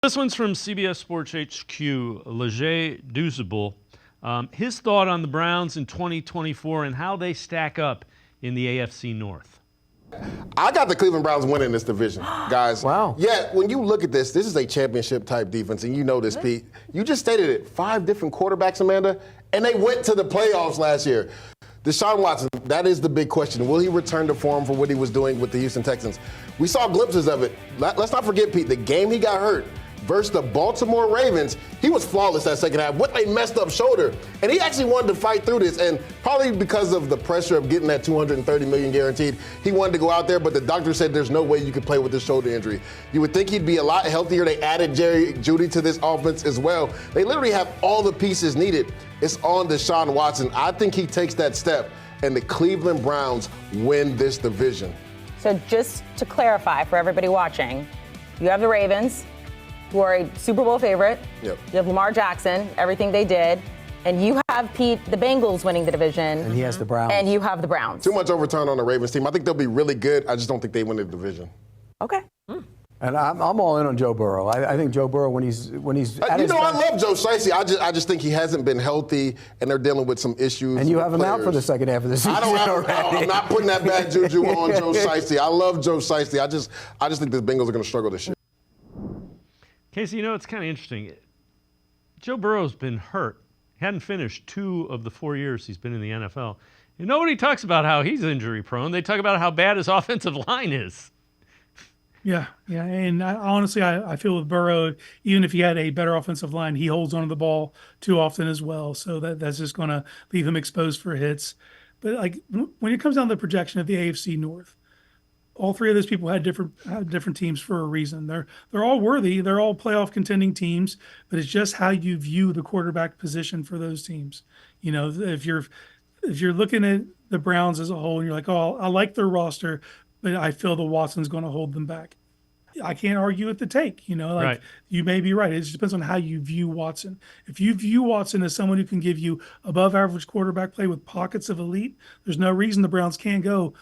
This one's from CBS Sports HQ, Leger Duzable. His thought on the Browns in 2024 and how they stack up in the AFC North. I got the Cleveland Browns winning this division, guys. Wow. Yeah, when you look at this is a championship-type defense, and you know this, Pete. You just stated it. 5 different quarterbacks, Amanda, and they went to the playoffs last year. Deshaun Watson, that is the big question. Will he return to form for what he was doing with the Houston Texans? We saw glimpses of it. Let's not forget, Pete, the game he got hurt versus the Baltimore Ravens, he was flawless that second half with a messed up shoulder. And he actually wanted to fight through this. And probably because of the pressure of getting that $230 million guaranteed, he wanted to go out there, but the doctor said there's no way you could play with this shoulder injury. You would think he'd be a lot healthier. They added Jerry Jeudy to this offense as well. They literally have all the pieces needed. It's on Deshaun Watson. I think he takes that step, and the Cleveland Browns win this division. So just to clarify for everybody watching, you have the Ravens, who are a Super Bowl favorite. Yep. You have Lamar Jackson, everything they did. And you have, Pete, the Bengals winning the division. And he has the Browns. And you have the Browns. Too much overturn on the Ravens team. I think they'll be really good. I just don't think they win the division. Okay. And I'm all in on Joe Burrow. I think Joe Burrow, when he's at his best. I love Joe Shiesty. I just think he hasn't been healthy, and they're dealing with some issues. And you with have him out for the second half of the season. I'm not putting that bad juju on Joe Shiesty. I love Joe Shiesty. I just think the Bengals are going to struggle this year. Casey, it's kind of interesting. Joe Burrow's been hurt. He hadn't finished 2 of the 4 years he's been in the NFL. And nobody talks about how he's injury prone. They talk about how bad his offensive line is. Yeah. And honestly, I feel with Burrow, even if he had a better offensive line, he holds onto the ball too often as well. So that's just going to leave him exposed for hits. But when it comes down to the projection of the AFC North, all 3 of those people had different teams for a reason. They're all worthy. They're all playoff contending teams, but it's just how you view the quarterback position for those teams. If you're looking at the Browns as a whole and you're like, oh, I like their roster, but I feel the Watson's going to hold them back. I can't argue with the take. Right. You may be right. It just depends on how you view Watson. If you view Watson as someone who can give you above average quarterback play with pockets of elite, there's no reason the Browns can't go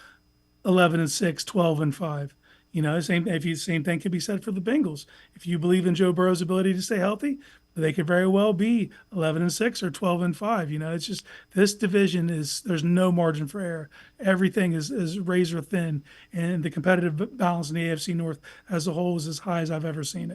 11-6, 12-5. Same thing could be said for the Bengals. If you believe in Joe Burrow's ability to stay healthy, they could very well be 11-6 or 12-5. It's just this division there's no margin for error. Everything is razor thin, and the competitive balance in the AFC North as a whole is as high as I've ever seen it.